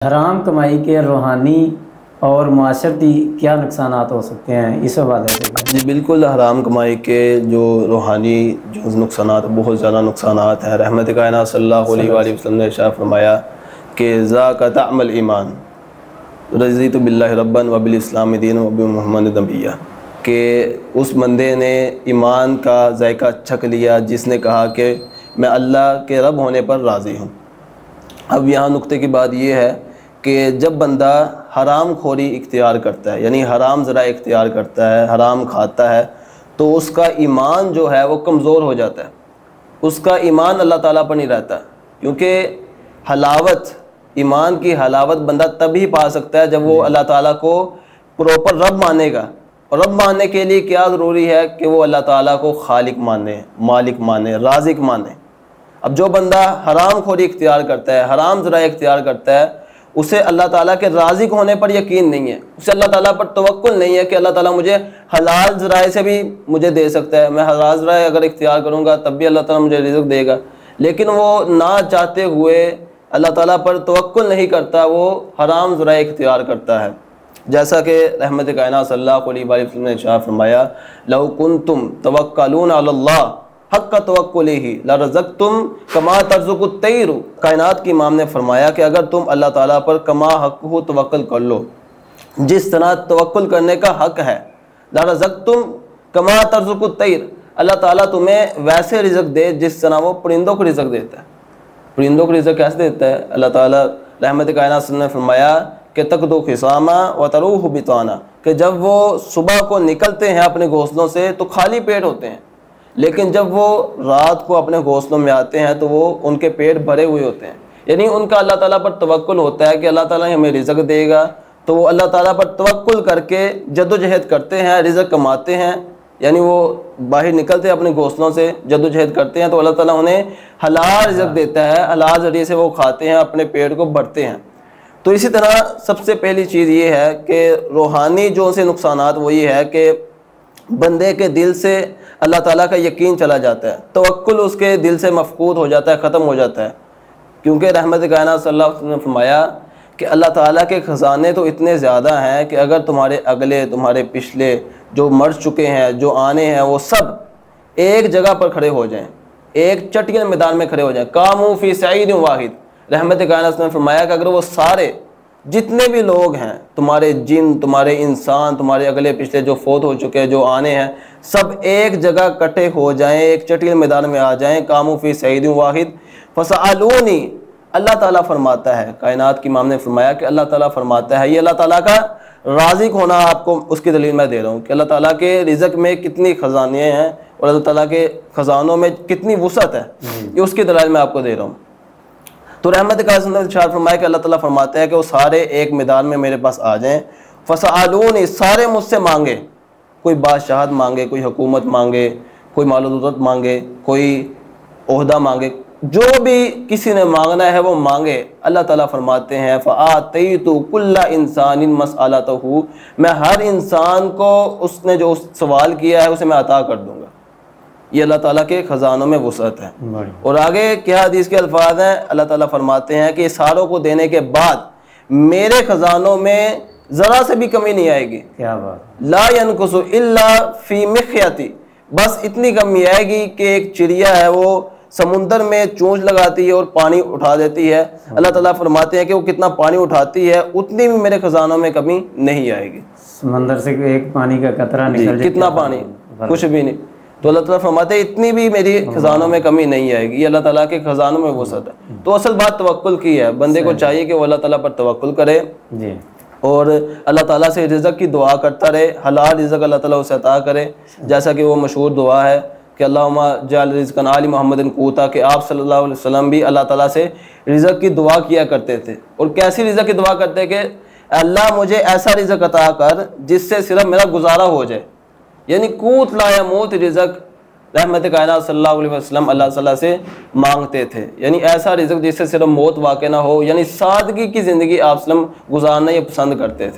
हराम कमाई के रूहानी और माशरती क्या नुकसान हो सकते हैं, इस हवाले से? जी बिल्कुल, हराम कमाई के जो रूहानी जो नुकसानात, बहुत ज़्यादा नुकसानात हैं। रहमत कायनात सल्लल्लाहु अलैहि वसल्लम ने इरशाद फरमाया कि ज़ाका तअमल ईमान रज़ीतु बिल्लाहि रब्बन व बिल इस्लाम दीन व बि मुहम्मद नबिय्या, कि उस बंदे ने ईमान का जायका चख लिया जिसने कहा कि मैं अल्लाह के रब होने पर राज़ी हूँ। अब यहाँ नुक्ते की बात यह है कि जब बंदा हराम खोरी इख्तियार करता है, यानी हराम ज़रा इख्तियार करता है, हराम खाता है, तो उसका ईमान जो है वो कमज़ोर हो जाता है। उसका ईमान अल्लाह ताला पर नहीं रहता, क्योंकि हलावत, ईमान की हलावत बंदा तभी पा सकता है जब वो अल्लाह ताला को प्रॉपर रब मानेगा। और रब मानने के लिए क्या ज़रूरी है कि वो अल्लाह ताला को खालिक माने, मालिक माने, राज़िक माने। अब जो बंदा हराम खोरी इख्तियार करता है, हराम ज़रा इख्तियार करता है, उसे अल्लाह ताला के राज़िक होने पर यकीन नहीं है, उसे अल्लाह ताला पर तवक्कुल नहीं है कि अल्लाह ताला मुझे हलाल ज़राए से भी मुझे दे सकता है। मैं हलाल ज़राए अगर इख्तियार करूँगा तब भी अल्लाह ताला मुझे रिज़्क़ देगा, लेकिन वो ना चाहते हुए अल्लाह ताला पर तवक्कुल नहीं करता, वो हराम ज़राए इख्तियार करता है। जैसा कि रहमत कायनात सल्लल्लाहु अलैहि वसल्लम ने इरशाद फरमाया, लौ कुंतुम तवक्कलून अलल्लाह हक़्क़ तवक्कुलिही लरज़क़्तुम कमा तर्ज़ुक़ुत तैर। कायनात की इमाम ने फरमाया कि अगर तुम अल्लाह ताला पर कमा हक़्क़हु तवक्कुल कर लो, जिस तरह तवक्कुल करने का हक़ है, लरज़क़्तुम कमा तर्ज़ुक़ुत तैर, अल्लाह ताला तुम्हें वैसे रिज़्क़ दे जिस तरह वो परिंदों को रिज़्क़ देता है। परिंदों को रिज़्क़ कैसे देता है अल्लाह ताला? रहमत कायनात ने फरमाया कि तक़दु ख़िसामा व तरूह बिताना, कि जब वो सुबह को निकलते हैं अपने घोंसलों से तो खाली पेट होते हैं, लेकिन जब वो रात को अपने घोंसलों में आते हैं तो वो उनके पेट भरे हुए होते हैं। यानी उनका अल्लाह ताला पर तवक्कुल होता है कि अल्लाह ताला हमें रिज़्क़ देगा, तो वो अल्लाह ताला पर तवक्कुल करके जद्दोजहद करते हैं, रिज़्क़ कमाते हैं। यानी वो बाहर निकलते हैं अपने घोंसलों से, जद्दोजहद करते हैं, तो अल्लाह ताला उन्हें हलाल रिज़्क़ देता है, हलाल ज़रिए से वो खाते हैं, अपने पेट को भरते हैं। तो इसी तरह सबसे पहली चीज़ ये है कि रूहानी जो से नुकसानात वो ये है कि बंदे के दिल से अल्लाह ताला का यकीन चला जाता है, तवक्कुल उसके दिल से मफकूद हो जाता है, ख़त्म हो जाता है। क्योंकि रहमत कायनात सल्लल्लाहु अलैहि वसल्लम ने फरमाया कि अल्लाह ताला के ख़जाने तो इतने ज़्यादा हैं कि अगर तुम्हारे अगले, तुम्हारे पिछले, जो मर चुके हैं, जो आने हैं, वो सब एक जगह पर खड़े हो जाएँ, एक चटियल मैदान में खड़े हो जाएँ, कामू फ़ी सईद वाहिद। रहमत कायनात ने फरमाया कि अगर वो सारे जितने भी लोग हैं, तुम्हारे जिन, तुम्हारे इंसान, तुम्हारे अगले पिछले जो फोत हो चुके हैं, जो आने हैं, सब एक जगह इकट्ठे हो जाएं, एक चटियल मैदान में आ जाएं, कामू फ़ी सईद वाहिद फसअलूनी। अल्लाह ताला फरमाता है, कायनात की इमाम ने फरमाया कि अल्लाह ताला फरमाता है, ये अल्लाह ताला का राज़िक होना आपको उसकी दलील मैं दे रहा हूँ कि अल्लाह ताला के रिज़्क़ में कितनी ख़जाने हैं और अल्लाह ताला के ख़जानों में कितनी वुसअत है, ये उसकी दलील मैं आपको दे रहा हूँ। तो रहमत का इरशाद फरमाया कि अल्लाह ताला फरमाते हैं कि वो सारे एक मैदान में मेरे पास आ जाएं, फसअलूनी, सारे मुझसे मांगे, कोई बादशाहत मांगे, कोई हुकूमत मांगे, कोई माल दौलत मांगे, कोई ओहदा मांगे, जो भी किसी ने मांगना है वो मांगे। अल्लाह ताला फरमाते हैं फ़आतैतु कुल्ला इंसानिन मसअलतहु, मैं हर इंसान को उसने जो सवाल किया है उसे मैं अता कर दूँगा। ये अल्लाह ताला के ख़जानों में वुसअत है। और आगे क्या हदीस के अल्फाज हैं, अल्लाह ताला फरमाते हैं कि सारों को देने के बाद मेरे ख़जानों में ज़रा से भी कमी नहीं आएगी। क्या बात! ला यनकुसु इल्ला फ़ी मिख्यती, बस इतनी कमी आएगी कि एक चिड़िया है वो समुंदर में चोंच लगाती है और पानी उठा देती है। अल्लाह ताला फरमाते हैं कि वो कितना पानी उठाती है उतनी भी मेरे ख़जानों में कमी नहीं आएगी। समंदर से एक पानी का कतरा निकल जाए, कितना पानी, कुछ भी नहीं। तो अल्लाह ताला फरमाते हैं इतनी भी मेरी ख़जानों में कमी नहीं आएगी। ये अल्लाह ताला के ख़जानों में वुसअत है। तो असल बात तवक्कुल की है, बंदे को चाहिए कि वो अल्लाह ताला पर तवक्कुल करे जी, और अल्लाह ताला से रिज़्क़ की दुआ करता रहे, हलाल रिज़्क़ अल्लाह ताला उसे अता करे। जैसा कि वो मशहूर दुआ है कि अल्लाहुम्मा जअल रिज़्क़न आली मुहम्मदिन क़ूता, कि आप सल्लल्लाहु अलैहि वसल्लम भी अल्लाह ताला से रिज़्क़ की दुआ किया करते थे। और कैसी रिज़्क़ की दुआ करते कि अल्लाह मुझे ऐसा रिज़्क़ अता कर जिससे सिर्फ मेरा गुजारा हो जाए, यानी कूत ला यमूत रिज़्क़ रहमत कायनात सल्लल्लाहु अलैहि वसल्लम अल्लाह ताला से मांगते थे, यानी ऐसा रिज़्क़ जिससे सिर्फ मौत वाक़ ना हो, यानी सादगी की ज़िंदगी आप सल्लम गुजारना ये पसंद करते थे।